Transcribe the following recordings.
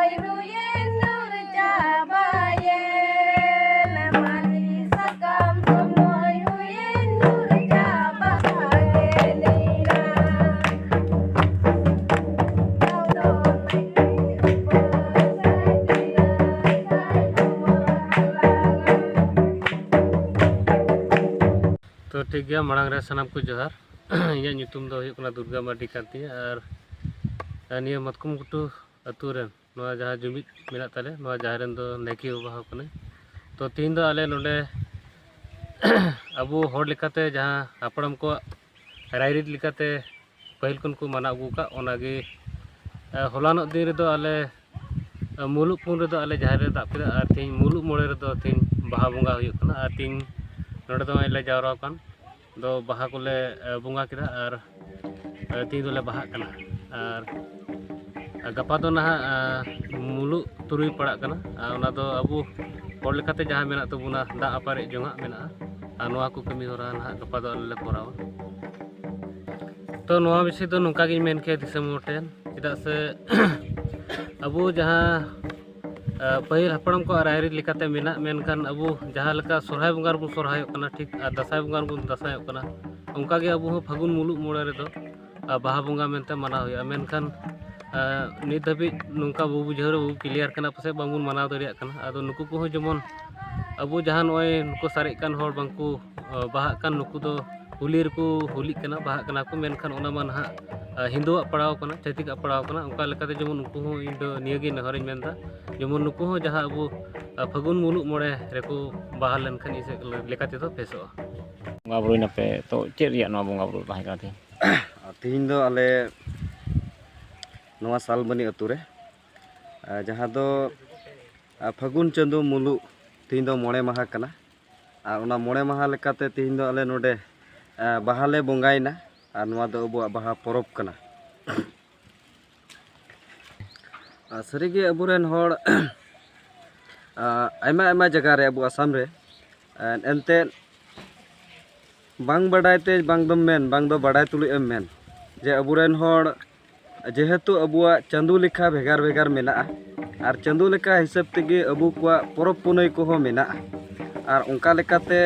तो ठीक गया मांग रे सानाम को जोहार इᱧᱟᱹᱜ ᱧᱩᱛᱩᱢ ᱫᱚ ᱦᱩᱭᱩᱜ ᱠᱟᱱᱟ ᱫᱩᱨᱜᱟ ᱢᱟᱨᱰᱤ ᱠᱟᱱ ᱛᱤᱧᱟ ᱟᱨ ᱱᱤᱭᱟᱹ ᱢᱟᱛᱠᱚᱢ ᱜᱷᱩᱴᱩ ᱟᱹᱛᱩ ᱨᱮᱱ ᱱᱚᱣᱟ ᱡᱟᱦᱟᱸ ᱡᱩᱢᱤᱫ ᱢᱮᱱᱟᱜ ᱛᱟᱞᱮ ᱱᱚᱣᱟ ᱡᱟᱦᱟᱸ ᱨᱮᱱ ᱫᱚ ᱱᱟᱭᱠᱮ ᱵᱟᱵᱟ ᱠᱟᱱᱟᱭ। तो तीन दो आले नोडे अबू होड़ लेकाते जहाँ हापड़म को रायरीत लेकाते पहिल कन को माना अगू का ओनागे होलानो दिन रे दो आले मुलुक पुन रे दो आले जहाँ रे दाब केदा आर तीन मुलुक मोड़े रे दो तीन बाहा बुंगा हुयुक कना आर तीन नोडे दो आले जावरा कान दो बाहा कोले बुंगा केदा आर तीन दोले बाहा कना आर गपा दो ना मुलुक तुरुई पड़ा कना ओना दो अबू होड़ लेकाते जहाँ मेना तबुना दा अपारे जोंगा मेना आ नोआ को कमी होरा ना गपा दो ले कोरावा। तो नोआ विषय दो नोका गिन मेन के दिसम मोटेन चेदा से अबू जहाँ पहिल हपड़म को रायरी लेकाते मेना मेनखान अबू जहाँ लेका सोरहाय बुंगार बु सोरहाय कना ठीक दसाय बुंगार बु दसाय कना उनका गे अबू फागुन मुलुक मोड़े रे दो बाहा बुंगा मेनते माना हुया मेनखान नित धाबी नुका बु बुझाव बु क्लियर कना पासे बांगुन मानाव दरिया कना आदो नुकु को जेमन अबू जहाँ नय नुको सारे कान होड़ बांकु बाहा कान नुकु दो हुली रको हुली कना बाहा कना को मेनखान ओना मा ना हिंदुआ पड़ाव कना छातिक पड़ाव कना उनका लेकाते जेमन उनको हो इन दो नियगे नहरिन मेनदा जेमन नुकु हो जहाँ अबू फागुन मुलुक मोड़े रेको बाहा लेनखान इसे लेकाते तो फेसोआ बंगा बुरुई नपे तो चेद रिया नवा बंगा बुरु ताहे कना तीन दो आले नवा सालबनी अतु रे जहाँ दो फागुन चंदो मुलुक तीन दो मोड़े माहा कना और ओना मोड़े माहा लेकाते तीन दो आले नोडे बाहाले बंगाइना और नवा दो अबुआ बाहा परब कना सरीगे अबुरेन होड़ आयमा आयमा जगह रे अबु आसाम रे एनते बांग बडायते बांग दम मेन बांग दो बडाय तुलु एम मेन जे अबुरेन होड़ जेहेतु अबुआ चंदू लेखा भेगार भेगार मेना और चंदू लेखा हिसाब तेगे अबू को परब पुनई को मेना और उनका लेकाते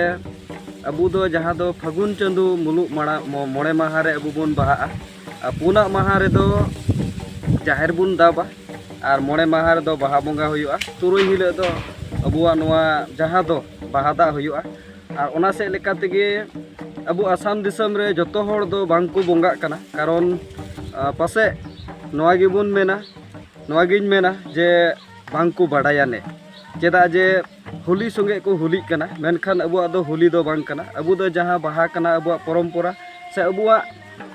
अबू दो जहाँ दो फागुन चंदू मुलुक माड़ा मोड़े माहा रे अबू बन बाहा पुना माहा रे दो जाहिर बुन दाबा और मोड़े माहा रे दो बाहा बंगा हुयुआ तुरुई हिले दो अबुआ नवा जहाँ दो बाहा दा हुयुआ और ओना से लेका तेगे अबू आसाम दिसम रे जतो होड़ दो बांग को बंगा कना कारण पासे नवा गिबुन मेना नवा गिन मेना जे बांग को बडायाने चेदा जे होली संगे को होली कना मेनखान अबुआ दो होली दो बांग कना अबू दो जहाँ बाहा कना अबुआ परम्परा से अबुआ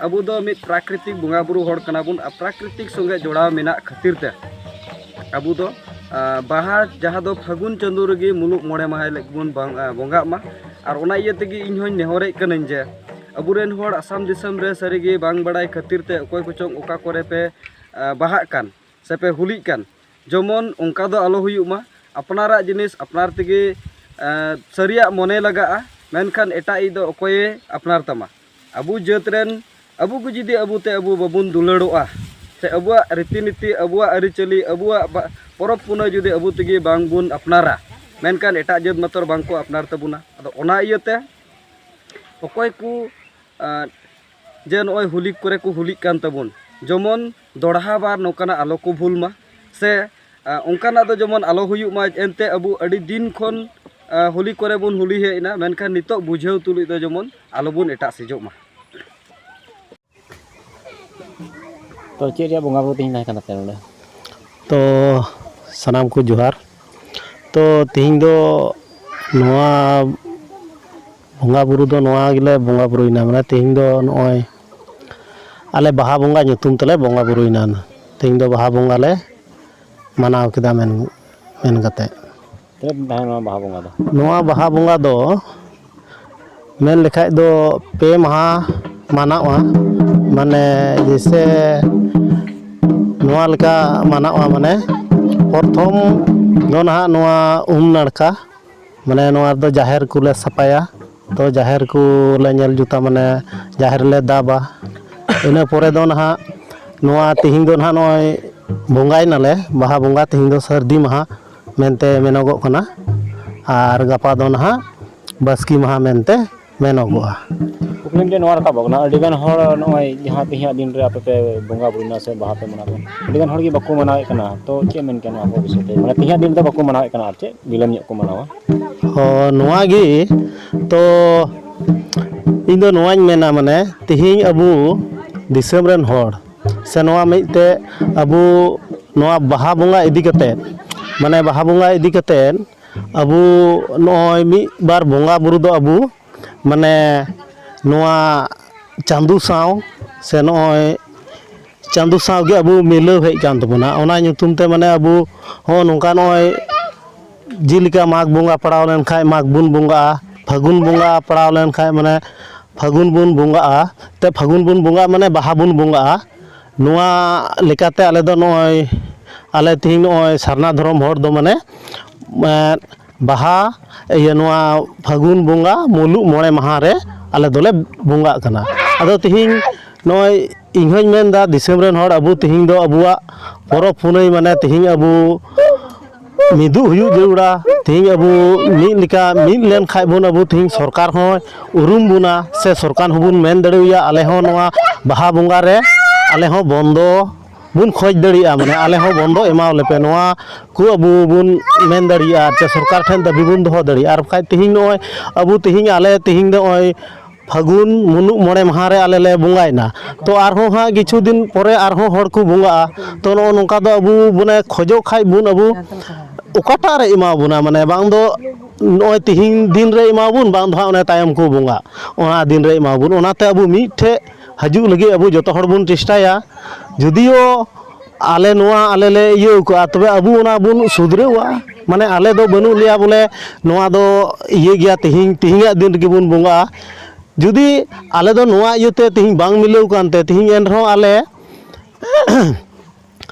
अबू दो मित प्राकृतिक बुंगा बुरु होड़ कना बुन प्राकृतिक संगे जोड़ाव मेना खातिर ते अबू दो बाहा जहाँ दो फागुन चंदू रेगे मुलुक मोड़े माहा बुन बंगा मा और ओना इया तेगे इन होय नेहरे कनाñ जे अबुरेन होड़ आसाम दिसम रे सरीगे बांग बड़ाय खातिर ते अकोय कोचों ओका करे पे बाहा कान से पे हुली कान जेमन उनका दो आलो हुयुक मा अपनारा जिनिस अपनार तेगे सरिया मने लगा मेनखान एटाई दो अकोय अपनार तमा अबू जात रेन अबू को जुदी अबू ते अबू बाबुन दुलाड़ोआ से अबुआ रीतिनीति अबुआ आरिचाली अबुआ परब पुनई जुदी अबू तेगे बांग बुन अपनारा मेनखान एटा जात मातर बांग को अपनार तबुना आदो ओना इयाते अकोय को जे नय हुली करे को हुली कान तबुन जेमन दोड़हा बार नौकाना आलो को भूल मा से उनकाना दो जेमन आलो हुयुक मा एनते अबू अड़ी दिन खन होली करे बुन होली हेना मेनखान नितो बुझाव तुलुई दो जेमन आलो बुन एटा सिजोग मा। तो चेद रिया बंगा बुरु तिहिं ताहे कना ते नोडे तो सनाम को जोहार। तो तिहिं दो नोआ बंगा बुरु दो नोआ गिले बंगा बुरुइना माने तिहिं दो नय आले बाहा बंगा nyutum तले बंगा बुरुइना तिहिं दो बाहा बंगा ले मानाव केदा मेन कते ताहे नवा बाहा बंगा दो नोआ बाहा बंगा दो मेन लेखाय दो पे माहा मानावा माने जैसे नोआ लेका मानावा माने प्रथम दो ना नोआ नाड़का माने नोआ दो जाहेर कुले सफाया तो जाहेर को ले नेल जुता माने जाहेर ले दाबा इना पोरे दो ना नोआ तिहिं दो ना नय ᱵᱚᱸᱜᱟᱭᱱᱟᱞᱮ ᱵᱟᱦᱟ ᱵᱚᱸᱜᱟ ᱛᱮᱦᱮᱧ ᱫᱚ ᱥᱟᱹᱨᱫᱤ ᱢᱟᱦᱟ ᱢᱮᱱᱛᱮ ᱢᱮᱱᱚᱜᱚᱜ ᱠᱟᱱᱟ ᱟᱨ ᱜᱟᱯᱟ ᱫᱚ ᱱᱟᱦᱟᱜ ᱵᱟᱥᱠᱮ ᱢᱟᱦᱟ ᱢᱮᱱᱛᱮ ᱢᱮᱱᱚᱜᱚᱜᱼᱟ ᱠᱩᱠᱞᱤ ᱢᱤᱫᱴᱮᱱ ᱱᱚᱣᱟ ᱨᱟᱠᱟᱵᱚᱜ ᱠᱟᱱᱟ ᱟᱹᱰᱤᱜᱟᱱ ᱦᱚᱲ ᱱᱚᱜᱼᱚᱭ ᱡᱟᱦᱟᱸ ᱛᱮᱦᱮᱧᱟᱜ ᱫᱤᱱ ᱨᱮ ᱟᱯᱮ ᱯᱮ ᱵᱚᱸᱜᱟ ᱵᱩᱨᱩᱭᱱᱟ ᱥᱮ ᱵᱟᱦᱟ ᱯᱮ ᱢᱟᱱᱟᱣ ᱠᱟᱱᱟ ᱟᱹᱰᱤᱜᱟᱱ ᱦᱚᱲ ᱜᱮ ᱵᱟᱠᱚ ᱢᱟᱱᱟᱣᱮᱫ ᱠᱟᱱᱟ ᱛᱚ ᱪᱮᱫ ᱢᱮᱱ ᱠᱮᱭᱟ ᱱᱚᱣᱟ ᱠᱚ ᱵᱤᱥᱚᱭ ᱛᱮ ᱢᱟᱱᱮ ᱛᱮᱦᱮᱧᱟᱜ ᱫᱤᱱ ᱫᱚ ᱵᱟᱠᱚ ᱢᱟᱱᱟᱣᱮᱫ ᱠᱟᱱᱟ ᱟᱨ ᱪᱮᱫ ᱵᱤᱞᱚᱢ ᱧᱚᱜ ᱠᱚ ᱢᱟᱱᱟᱣᱟ ᱱᱚᱣᱟ ᱜᱮ ᱛᱚ ᱤᱧ ᱫᱚ ᱱᱚᱣᱟᱧ ᱢᱮᱱᱟ ᱢᱟᱱᱮ ᱛᱮᱦᱮᱧ ᱟᱵᱚ ᱫᱤᱥᱚᱢ ᱨᱮᱱ ᱦᱚᱲ ᱥᱮ ᱱᱚᱣᱟ ᱢᱤᱫᱴᱮᱡ ᱟᱵᱚ ᱱᱚᱣᱟ ᱵᱟᱦᱟ ᱵᱚᱸᱜᱟ ᱤᱫᱤ ᱠᱟᱛᱮᱫ ᱢᱟᱱᱮ ᱵᱟᱦᱟ ᱵᱚᱸᱜᱟ ᱤᱫᱤ ᱠᱟᱛᱮᱫ ᱟᱵᱚ ᱱᱚᱜᱼᱚᱭ ᱢᱤᱫ ᱵᱟᱨ ᱵᱚᱸᱜᱟ ᱵᱩᱨᱩ ᱫᱚ ᱟᱵᱚ ᱢᱟᱱᱮ ᱱᱚᱣᱟ ᱪᱟᱸᱫᱳ ᱥᱟᱶ ᱥᱮ ᱱᱚᱜᱼᱚᱭ ᱪᱟᱸᱫᱳ ᱥᱟᱶᱜᱮ ᱟᱵᱚ ᱢᱤᱞᱟᱹᱣ ᱦᱮᱡ ᱠᱟᱱ ᱛᱟᱵᱚᱱᱟ ᱚᱱᱟ ᱧᱩᱛᱩᱢ te ᱢᱟᱱᱮ ᱟᱵᱚ ᱦᱚᱸ ᱱᱚᱝᱠᱟ ᱱᱚᱜᱼᱚᱭ ᱡᱮᱞᱮᱠᱟ ᱢᱟᱜᱽ ᱵᱚᱸᱜᱟ ᱯᱟᱲᱟᱣ ᱞᱮᱱᱠᱷᱟᱡ ᱢᱟᱜᱽ ᱵᱚᱱ ᱵᱚᱸᱜᱟᱜᱼᱟ ᱯᱷᱟᱹᱜᱩᱱ ᱵᱚᱸᱜᱟ ᱯᱟᱲᱟᱣ ᱞᱮᱱᱠᱷᱟᱡ ᱢᱟᱱᱮ ᱯᱷᱟᱹᱜᱩᱱ ᱵᱚᱱ ᱵᱚᱸᱜᱟᱜᱼᱟ te ᱯᱷᱟᱹᱜᱩᱱ ᱵᱚᱱ ᱵᱚᱸᱜᱟᱜᱼᱟ ᱢᱟᱱᱮ ᱵᱟᱦᱟ ᱵᱚᱱ ᱵᱚᱸᱜᱟᱜᱼᱟ ᱱᱚᱣᱟ ᱞᱮᱠᱟᱛᱮ ᱟᱞᱮ ᱫᱚ ᱱᱚᱜᱼᱚᱭ ᱟᱞᱮ ᱛᱮᱦᱮᱧ ᱱᱚᱜᱼᱚᱭ ᱥᱟᱨᱱᱟ ᱫᱷᱚᱨᱚᱢ ᱦᱚᱲ ᱫᱚ ᱢᱟᱱᱮ ᱵᱟᱦᱟ ᱱᱚᱣᱟ ᱯᱷᱟᱹᱜᱩᱱ ᱵᱚᱸᱜᱟ ᱢᱩᱞᱩᱜ 5 ᱢᱟᱦᱟ ᱨᱮ ᱟᱞᱮ ᱫᱚᱞᱮ ᱵᱚᱸᱜᱟᱜ ᱠᱟᱱᱟ ᱟᱫᱚ ᱛᱮᱦᱮᱧ ᱱᱚᱜᱼᱚᱭ ᱤᱧᱦᱚᱧ ᱢᱮᱱᱫᱟ ᱫᱤᱥᱚᱢ ᱨᱮᱱ ᱦᱚᱲ ᱟᱵᱚ ᱛᱮᱦᱮᱧ ᱫᱚ ᱟᱵᱚᱣᱟᱜ ᱯᱚᱨᱚᱵᱽ ᱯᱩᱱᱟᱹᱭ ᱢᱟᱱᱮ ᱛᱮᱦᱮᱧ ᱟᱵᱚ ᱢᱤᱫᱩᱜ ᱦᱩᱭᱩᱜ ᱡᱟᱹᱨᱩᱲᱟ ᱛᱮᱦᱮᱧ ᱟᱵᱚ ᱢᱤᱫ ᱞᱮᱠᱟ ᱢᱤᱫ ᱞᱮᱱᱠᱷᱟᱡ ᱵᱚᱱ ᱟᱵᱚ ᱛᱮᱦᱮᱧ ᱥᱚᱨᱠᱟᱨ ᱦᱚᱸ ᱩᱨᱩᱢ ᱵᱚᱱᱟ ᱥᱮ ᱥᱚᱨᱠᱟᱨ ᱦᱚᱸᱵᱚᱱ ᱢᱮᱱ ᱫᱟᱲᱮᱣᱟᱭᱟ ᱟᱞᱮ ᱦᱚᱸ ᱱᱚᱣᱟ ᱵᱟᱦᱟ ᱵᱚᱸᱜᱟ ᱨᱮ ᱟᱞᱮ ᱦᱚᱸ ᱵᱚᱱᱫᱚ ᱵᱚᱱ ᱠᱷᱚᱡ ᱫᱟᱲᱮᱭᱟᱜᱼᱟ ᱢᱟᱱᱮ ᱟᱞᱮ ᱦᱚᱸ ᱵᱚᱱᱫᱚ ᱮᱢᱟᱣᱟᱞᱮᱯᱮ ᱱᱚᱣᱟ ᱠᱚ ᱟᱵᱚ ᱵᱚᱱ ᱢᱮᱱ ᱫᱟᱲᱮᱭᱟᱜᱼᱟ ᱥᱮ ᱥᱚᱨᱠᱟᱨ ᱴᱷᱮᱱ ᱫᱟᱹᱵᱤ ᱵᱚᱱ ᱫᱚᱦᱚ ᱫᱟᱲᱮᱭᱟᱜᱼᱟ ᱟᱨ ᱵᱟᱠᱷᱟᱡ ᱛᱮᱦᱮᱧ ᱱᱚᱜᱼᱚᱭ ᱟᱵᱚ ᱛᱮᱦᱮᱧ ᱟᱞᱮ ᱛᱮᱦᱮᱧ ᱫᱚ ᱱᱚᱜᱼᱚᱭ ᱯᱷᱟᱹᱜᱩᱱ ᱢᱩᱞᱩᱜ 5 ᱢᱟᱦᱟ ᱨᱮ ᱟᱞᱮ ᱞᱮ ᱵᱚᱸᱜᱟᱭᱱᱟ ᱛᱚ ᱟᱨᱦᱚᱸ ᱦᱟᱸᱜ ᱠᱤᱪᱷᱩ ᱫᱤᱱ ᱯᱚᱨᱮ ᱟᱨᱦᱚᱸ ᱦᱚᱲ ᱠᱚ ᱵᱚᱸᱜᱟᱜᱼᱟ ᱛᱚ ᱱᱚᱜᱼᱚ ᱱᱚᱝᱠᱟ ᱫᱚ ᱟᱵᱚ ᱢᱟᱱᱮ ᱠᱷᱚᱡᱚᱜ ᱠᱷᱟᱡ ᱵᱚᱱ ᱟᱵᱚ ᱚᱠᱟᱴᱟᱜ ᱨᱮ ᱮᱢᱟ ᱵᱚᱱᱟ ᱢᱟᱱᱮ ᱵᱟᱝ ᱫᱚ ᱱᱚᱜᱼᱚᱭ ᱛᱮᱦᱮᱧ ᱫᱤᱱ ᱨᱮ ᱮᱢᱟᱵᱚᱱ ᱵᱟᱝ ᱫᱚ ᱦᱟᱸᱜ ᱚᱱᱟ ᱛᱟᱭᱚᱢ ᱠᱚ ᱵᱚᱸᱜᱟ ᱚᱱᱟ ᱫᱤᱱ ᱨᱮ ᱮᱢᱟᱵᱚᱱ ᱚᱱᱟᱛᱮ ᱟᱵᱚ ᱢᱤᱫᱴᱷᱮᱡ ᱦᱤᱡᱩᱜ ᱞᱟᱹᱜᱤᱫ ᱟᱵᱚ ᱡᱚᱛᱚ ᱦᱚᱲ ᱵᱚᱱ ᱪᱮᱥᱴᱟᱭᱟ ᱡᱩᱫᱤᱭᱳ ᱟᱞᱮ ᱱᱚᱣᱟ ᱟᱞᱮ ᱞᱮ ᱤᱭᱟᱹ ᱠᱟᱜᱼᱟ ᱛᱚᱵᱮ ᱟᱵᱚ ᱚᱱᱟ ᱵᱚᱱ ᱥᱩᱫᱷᱨᱟᱹᱣᱟ ᱢᱟᱱᱮ ᱟᱞᱮ ᱫᱚ ᱵᱟᱹᱱᱩᱜ ᱞᱮᱭᱟ ᱵᱚᱞᱮ ᱱᱚᱣᱟ ᱫᱚ ᱤᱭᱟᱹ ᱜᱮᱭᱟ ᱛᱮᱦᱮᱧᱟᱜ ᱫᱤᱱ ᱨᱮᱜᱮ ᱵᱚᱱ ᱵᱚᱸᱜᱟᱜᱼᱟ ᱡᱩᱫᱤ ᱟᱞᱮ ᱫᱚ ᱱᱚᱣᱟ ᱤᱭᱟᱹᱛᱮ ᱛᱮᱦᱮᱧ ᱵᱟᱝ ᱢᱤᱞᱟᱹᱣ ᱠᱟᱱᱛᱮ ᱛᱮᱦᱮᱧ ᱮᱱᱨᱮᱦᱚᱸ ᱟᱞᱮ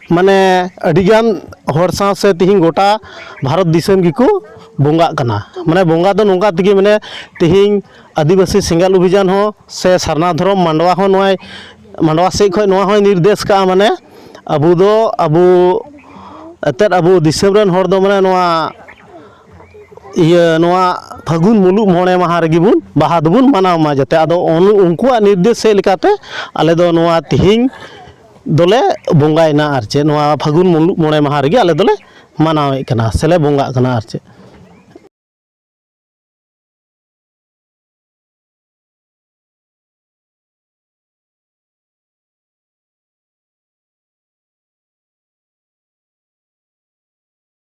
ᱢᱟᱱᱮ ᱟᱹᱰᱤᱜᱟᱱ ᱦᱚᱲ ᱥᱟᱶ ᱥᱮ ᱛᱮᱦᱮᱧ ᱜᱚᱴᱟ ᱵᱷᱟᱨᱚᱛ ᱫᱤᱥᱚᱢ ᱜᱮᱠᱚ ᱵᱚᱸᱜᱟᱜ ᱠᱟᱱᱟ ᱢᱟᱱᱮ ᱵᱚᱸᱜᱟ ᱫᱚ ᱱᱚᱝᱠᱟ ᱛᱮᱜᱮ ᱢᱟᱱᱮ ᱛᱮᱦᱮᱧ ᱟᱹᱫᱤᱵᱟᱹᱥᱤ ᱥᱮᱸᱜᱮᱞ ᱚᱵᱷᱤᱡᱟᱱ ᱦᱚᱸ ᱥᱮ ᱥᱟᱨᱱᱟ ᱫᱷᱚᱨᱚᱢ ᱢᱟᱸᱰᱣᱟ ᱦᱚᱸ ᱱᱚᱣᱟ ᱢᱟᱸᱰᱣᱟ ᱥᱮᱫ ᱠᱷᱚᱡ ᱱᱚᱣᱟ ᱦᱚᱸᱭ ᱱᱤᱨᱫᱮᱥ ᱠᱟᱜᱼᱟ ᱢᱟᱱᱮ ᱟᱵᱚ ᱫᱚ ᱟᱵᱚ ᱮᱱᱛᱮᱫ ᱟᱵᱚ ᱫᱤᱥᱚᱢ ᱨᱮᱱ ᱦᱚᱲ ᱫᱚ ᱢᱟᱱᱮ ᱱᱚᱣᱟ ᱱᱚᱣᱟ ᱯᱷᱟᱹᱜᱩᱱ ᱢᱩᱞᱩᱜ 5 ᱢᱟᱦᱟ ᱨᱮᱜᱮ ᱵᱚᱱ ᱵᱟᱦᱟ ᱫᱚᱵᱚᱱ ᱢᱟᱱᱟᱣ ᱢᱟ ᱡᱟᱛᱮ ᱟᱫᱚ ᱩᱱᱠᱩᱣᱟᱜ ᱱᱤᱨᱫᱮᱥ ᱥᱮᱫ ᱞᱮᱠᱟᱛᱮ ᱟᱞᱮ ᱫᱚ ᱱᱚᱣᱟ ᱛᱮᱦᱮᱧ ᱫᱚᱞᱮ ᱵᱚᱸᱜᱟᱭᱱᱟ ᱟᱨ ᱪᱮᱫ ᱱᱚᱣᱟ ᱯᱷᱟᱹᱜᱩᱱ ᱢᱩᱞᱩᱜ 5 ᱢᱟᱦᱟ ᱨᱮᱜᱮ ᱟᱞᱮ ᱫᱚᱞᱮ ᱢᱟᱱᱟᱣᱮᱫ ᱠᱟᱱᱟ ᱥᱮᱞᱮ ᱵᱚᱸᱜᱟᱜ ᱠᱟᱱᱟ ᱟᱨ ᱪᱮᱫ